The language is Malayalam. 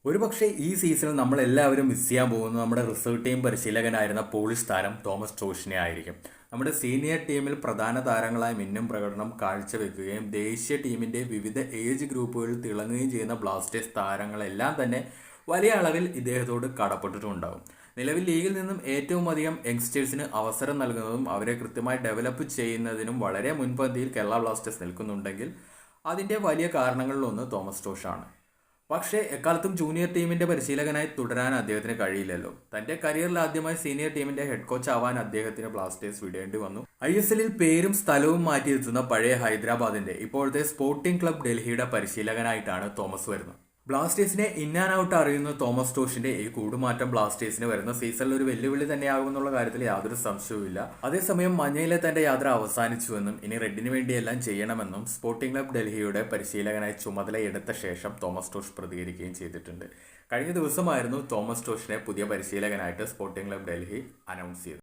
ഒരുപക്ഷെ ഈ സീസണിൽ നമ്മൾ എല്ലാവരും മിസ് ചെയ്യാൻ പോകുന്നത് നമ്മുടെ റിസർവ് ടീം പരിശീലകനായിരുന്ന പോളിഷ് താരം തോമസ് ടോഷിനെ ആയിരിക്കും. നമ്മുടെ സീനിയർ ടീമിൽ പ്രധാന താരങ്ങളായി മിന്നും പ്രകടനം കാഴ്ചവെക്കുകയും ദേശീയ ടീമിന്റെ വിവിധ ഏജ് ഗ്രൂപ്പുകളിൽ തിളങ്ങുകയും ചെയ്യുന്ന ബ്ലാസ്റ്റേഴ്സ് താരങ്ങളെല്ലാം തന്നെ വലിയ അളവിൽ ഇദ്ദേഹത്തോട് കടപ്പെട്ടിട്ടുണ്ടാകും. നിലവിൽ ലീഗിൽ നിന്നും ഏറ്റവും അധികം യങ്സ്റ്റേഴ്സിന് അവസരം നൽകുന്നതും അവരെ കൃത്യമായി ഡെവലപ്പ് ചെയ്യുന്നതിനും വളരെ മുൻപന്തിയിൽ കേരള ബ്ലാസ്റ്റേഴ്സ് നിൽക്കുന്നുണ്ടെങ്കിൽ അതിൻ്റെ വലിയ കാരണങ്ങളിലൊന്ന് തോമസ് ടോഷാണ്. പക്ഷേ എക്കാലത്തും ജൂനിയർ ടീമിന്റെ പരിശീലകനായി തുടരാൻ അദ്ദേഹത്തിന് കഴിയില്ലല്ലോ. തന്റെ കരിയറിൽ ആദ്യമായി സീനിയർ ടീമിന്റെ ഹെഡ് കോച്ച് ആവാൻ അദ്ദേഹത്തിന് ബ്ലാസ്റ്റേഴ്സ് വിടേണ്ടി വന്നു. ISLൽ പേരും സ്ഥലവും മാറ്റിയെത്തുന്ന പഴയ ഹൈദരാബാദിന്റെ ഇപ്പോഴത്തെ സ്പോർട്ടിംഗ് ക്ലബ് ഡൽഹിയുടെ പരിശീലകനായിട്ടാണ് തോമസ് വരുന്നത്. ബ്ലാസ്റ്റേഴ്സിനെ ഇൻ ആൻഡ് ഔട്ട് അറിയുന്ന തോമസ് ടോഷിന്റെ ഈ കൂടുമാറ്റം ബ്ലാസ്റ്റേഴ്സിന് വരുന്ന സീസണിൽ ഒരു വെല്ലുവിളി തന്നെയാകുമെന്നുള്ള കാര്യത്തിൽ യാതൊരു സംശയവുമില്ല. അതേസമയം മഞ്ഞയിലെ തന്റെ യാത്ര അവസാനിച്ചുവെന്നും ഇനി റെഡിന് വേണ്ടിയെല്ലാം ചെയ്യണമെന്നും സ്പോർട്ടിംഗ് ക്ലബ് ഡൽഹിയുടെ പരിശീലകനായി ചുമതലയെടുത്ത ശേഷം തോമസ് ടോഷ് പ്രതികരിക്കുകയും ചെയ്തിട്ടുണ്ട്. കഴിഞ്ഞ ദിവസമായിരുന്നു തോമസ് ടോഷിനെ പുതിയ പരിശീലകനായിട്ട് സ്പോർട്ടിംഗ് ക്ലബ് ഡൽഹി അനൗൺസ് ചെയ്തത്.